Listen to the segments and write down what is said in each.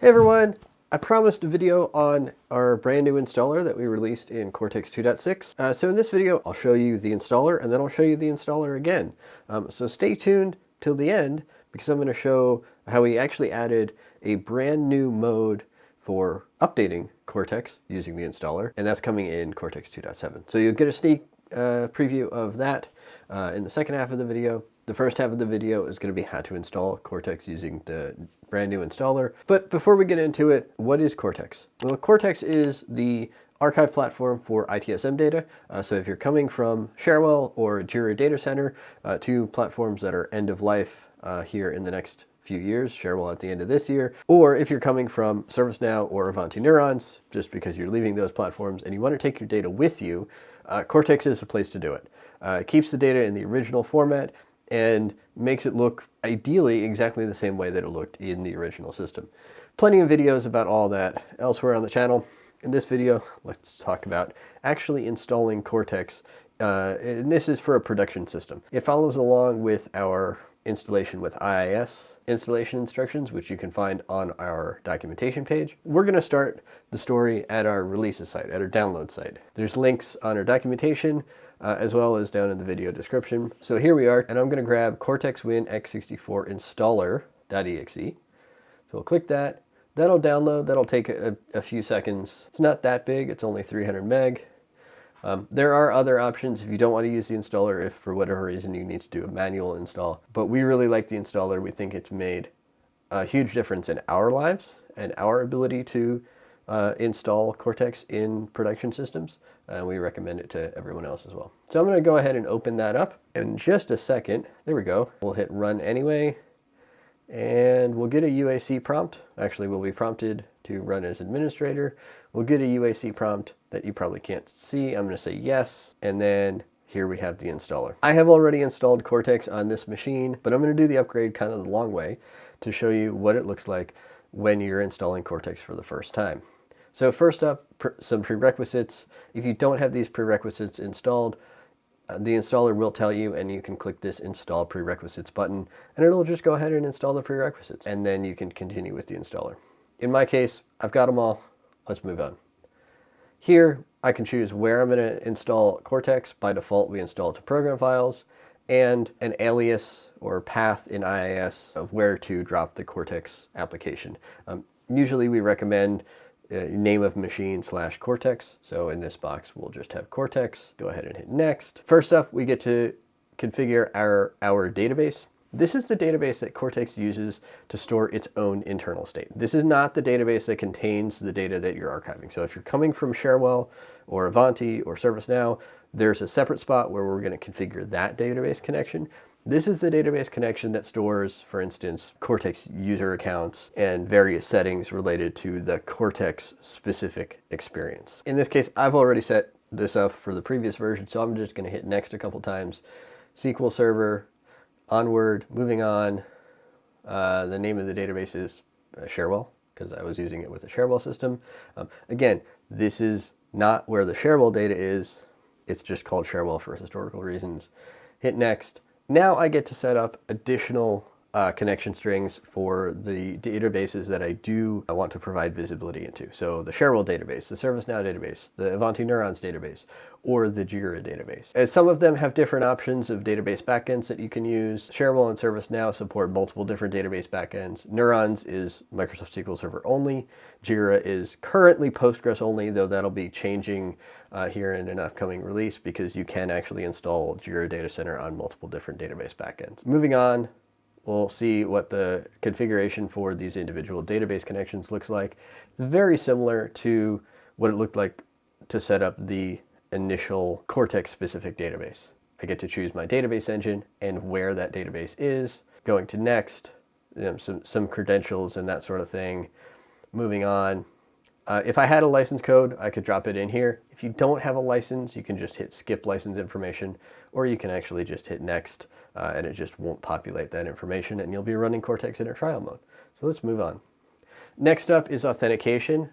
Hey everyone! I promised a video on our brand new installer that we released in Cortex 2.6. So in this video, I'll show you the installer and then I'll show you the installer again. So stay tuned till the end because I'm going to show how we actually added a brand new mode for updating Cortex using the installer, and that's coming in Cortex 2.7. So you'll get a sneak preview of that in the second half of the video. The first half of the video is going to be how to install Cortex using the brand new installer. But before we get into it, what is Cortex? Well, Cortex is the archive platform for ITSM data. So if you're coming from Cherwell or Jira Data Center, two platforms that are end of life here in the next few years, Cherwell at the end of this year, or if you're coming from ServiceNow or Avanti Neurons, just because you're leaving those platforms and you want to take your data with you, Cortex is the place to do it. It keeps the data in the original format and makes it look ideally exactly the same way that it looked in the original system. Plenty of videos about all that elsewhere on the channel. In this video, let's talk about actually installing Cortex, and this is for a production system. It follows along with our installation with IIS installation instructions, which you can find on our documentation page. We're going to start the story at our releases site, at our download site. There's links on our documentation as well as down in the video description. So here we are, and I'm going to grab Cortex Win x64 installer.exe. So we'll click that. That'll download. That'll take a few seconds. It's not that big. It's only 300 meg. There are other options if you don't want to use the installer, if for whatever reason you need to do a manual install. But we really like the installer. We think it's made a huge difference in our lives and our ability to install Cortex in production systems. And we recommend it to everyone else as well. So I'm going to go ahead and open that up in just a second. There we go. We'll hit run anyway. And we'll get a UAC prompt. Actually, we'll be prompted to run as administrator. We'll get a UAC prompt that you probably can't see. I'm going to say yes, and then here we have the installer. I have already installed Cortex on this machine, but I'm going to do the upgrade kind of the long way to show you what it looks like when you're installing Cortex for the first time. So first up, some prerequisites. If you don't have these prerequisites installed, the installer will tell you, and you can click this install prerequisites button, and it'll just go ahead and install the prerequisites, and then you can continue with the installer. In my case, I've got them all. Let's move on. Here, I can choose where I'm going to install Cortex. By default, we install it to program files, and an alias or path in IIS of where to drop the Cortex application. Usually we recommend name of machine / Cortex. So in this box, we'll just have Cortex. Go ahead and hit next. First up, we get to configure our database. This is the database that Cortex uses to store its own internal state. This is not the database that contains the data that you're archiving. So if you're coming from Cherwell or Avanti or ServiceNow, there's a separate spot where we're going to configure that database connection. This is the database connection that stores, for instance, Cortex user accounts and various settings related to the Cortex specific experience. In this case, I've already set this up for the previous version, so I'm just going to hit next a couple times. SQL Server, onward, moving on. The name of the database is Cherwell, because I was using it with the Cherwell system. Again, this is not where the Cherwell data is. It's just called Cherwell for historical reasons. Hit next. Now I get to set up additional connection strings for the databases that I do want to provide visibility into. So the Cherwell database, the ServiceNow database, the Avanti Neurons database, or the Jira database. And some of them have different options of database backends that you can use. Cherwell and ServiceNow support multiple different database backends. Neurons is Microsoft SQL Server only. Jira is currently Postgres only, though that'll be changing here in an upcoming release because you can actually install Jira Data Center on multiple different database backends. Moving on, we'll see what the configuration for these individual database connections looks like. Very similar to what it looked like to set up the initial Cortex specific database. I get to choose my database engine and where that database is. Going to next, some credentials and that sort of thing. Moving on. If I had a license code, I could drop it in here. If you don't have a license, you can just hit skip license information, or you can actually just hit next, and it just won't populate that information, and you'll be running Cortex in a trial mode. So let's move on. Next up is authentication.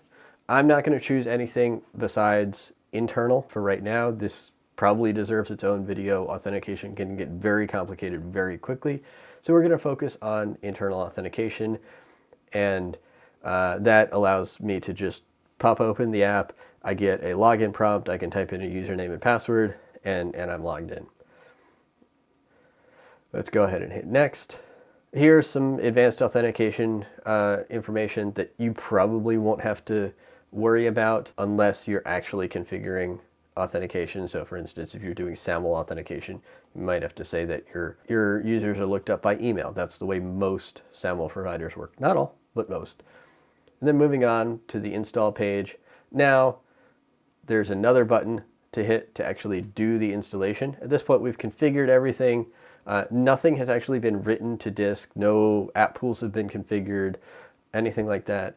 I'm not going to choose anything besides internal for right now. This probably deserves its own video. Authentication can get very complicated very quickly. So we're going to focus on internal authentication, and That allows me to just pop open the app. I get a login prompt. I can type in a username and password, and I'm logged in. Let's go ahead and hit next. Here's some advanced authentication information that you probably won't have to worry about unless you're actually configuring authentication. So for instance, if you're doing SAML authentication, you might have to say that your users are looked up by email. That's the way most SAML providers work. Not all, but most. And then moving on to the install page. Now there's another button to hit to actually do the installation. At this point, we've configured everything. Nothing has actually been written to disk. No app pools have been configured, anything like that.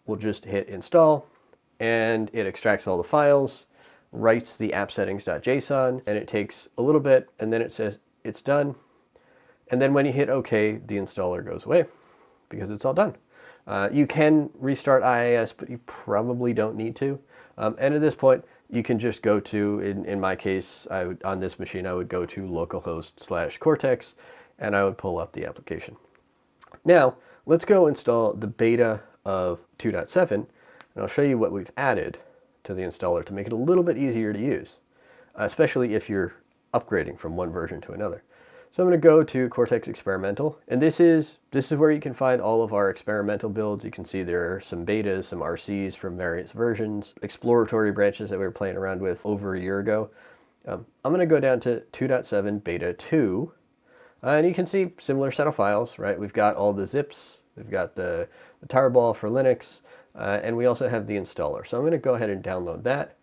We'll just hit install, and it extracts all the files, writes the app settings.json, and it takes a little bit, and then it says it's done. And then when you hit OK, the installer goes away because it's all done. You can restart IIS, but you probably don't need to. And at this point, you can just go to, in my case, on this machine, I would go to localhost/Cortex, and I would pull up the application. Now, let's go install the beta of 2.7, and I'll show you what we've added to the installer to make it a little bit easier to use, especially if you're upgrading from one version to another. So I'm going to go to Cortex Experimental, and this is where you can find all of our experimental builds. You can see there are some betas, some RCs from various versions, exploratory branches that we were playing around with over a year ago. I'm going to go down to 2.7 beta 2, and you can see similar set of files, right? We've got all the zips, we've got the tarball for Linux, and we also have the installer. So I'm going to go ahead and download that.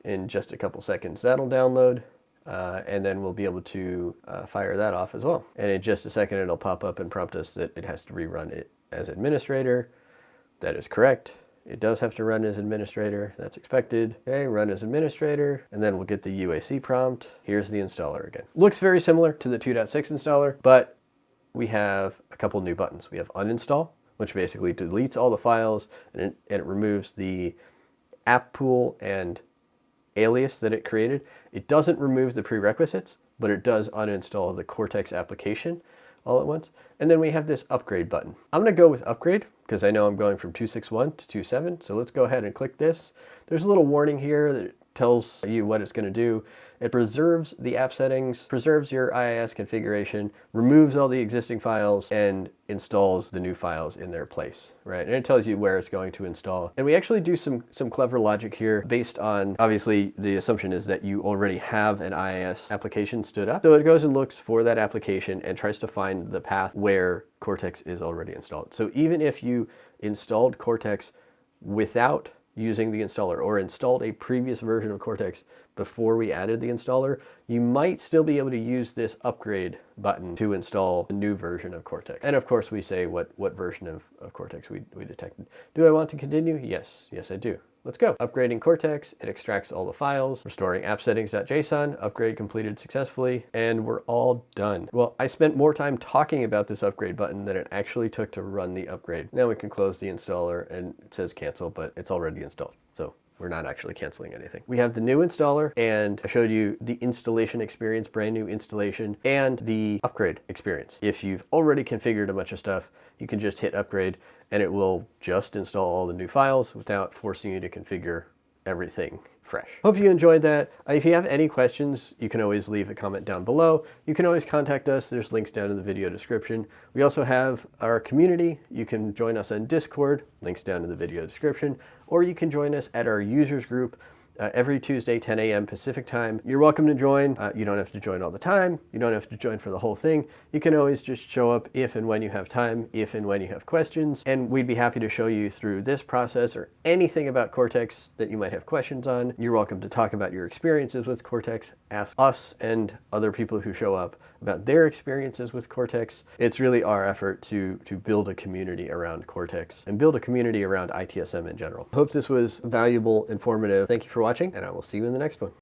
In just a couple seconds, that'll download. And then we'll be able to fire that off as well. And in just a second, it'll pop up and prompt us that it has to rerun it as administrator. That is correct. It does have to run as administrator. That's expected. Okay, run as administrator. And then we'll get the UAC prompt. Here's the installer again. Looks very similar to the 2.6 installer, but we have a couple new buttons. We have uninstall, which basically deletes all the files, and it removes the app pool and alias that it created. It doesn't remove the prerequisites, but it does uninstall the Cortex application all at once. And then we have this upgrade button. I'm going to go with upgrade because I know I'm going from 2.6.1 to 2.7. So let's go ahead and click this. There's a little warning here that tells you what it's going to do. It preserves the app settings, preserves your IIS configuration, removes all the existing files, and installs the new files in their place, right? And it tells you where it's going to install. And we actually do some clever logic here based on, obviously, the assumption is that you already have an IIS application stood up. So it goes and looks for that application and tries to find the path where Cortex is already installed. So even if you installed Cortex without using the installer or installed a previous version of Cortex before we added the installer, you might still be able to use this upgrade button to install a new version of Cortex. And of course we say what version of Cortex we detected. Do I want to continue? Yes, I do. Let's go. Upgrading Cortex, it extracts all the files, restoring app settings.json, upgrade completed successfully, and we're all done. Well, I spent more time talking about this upgrade button than it actually took to run the upgrade. Now we can close the installer, and it says cancel, but it's already installed. So we're not actually canceling anything. We have the new installer, and I showed you the installation experience, brand new installation, and the upgrade experience. If you've already configured a bunch of stuff, you can just hit upgrade, and it will just install all the new files without forcing you to configure everything fresh. Hope you enjoyed that. If you have any questions, you can always leave a comment down below. You can always contact us. There's links down in the video description. We also have our community. You can join us on Discord, links down in the video description, or you can join us at our users group every Tuesday, 10 a.m. Pacific time. You're welcome to join. You don't have to join all the time. You don't have to join for the whole thing. You can always just show up if and when you have time, if and when you have questions, and we'd be happy to show you through this process or anything about Cortex that you might have questions on. You're welcome to talk about your experiences with Cortex, ask us and other people who show up about their experiences with Cortex. It's really our effort to build a community around Cortex and build a community around ITSM in general. Hope this was valuable, informative. Thank you for watching, and I will see you in the next one.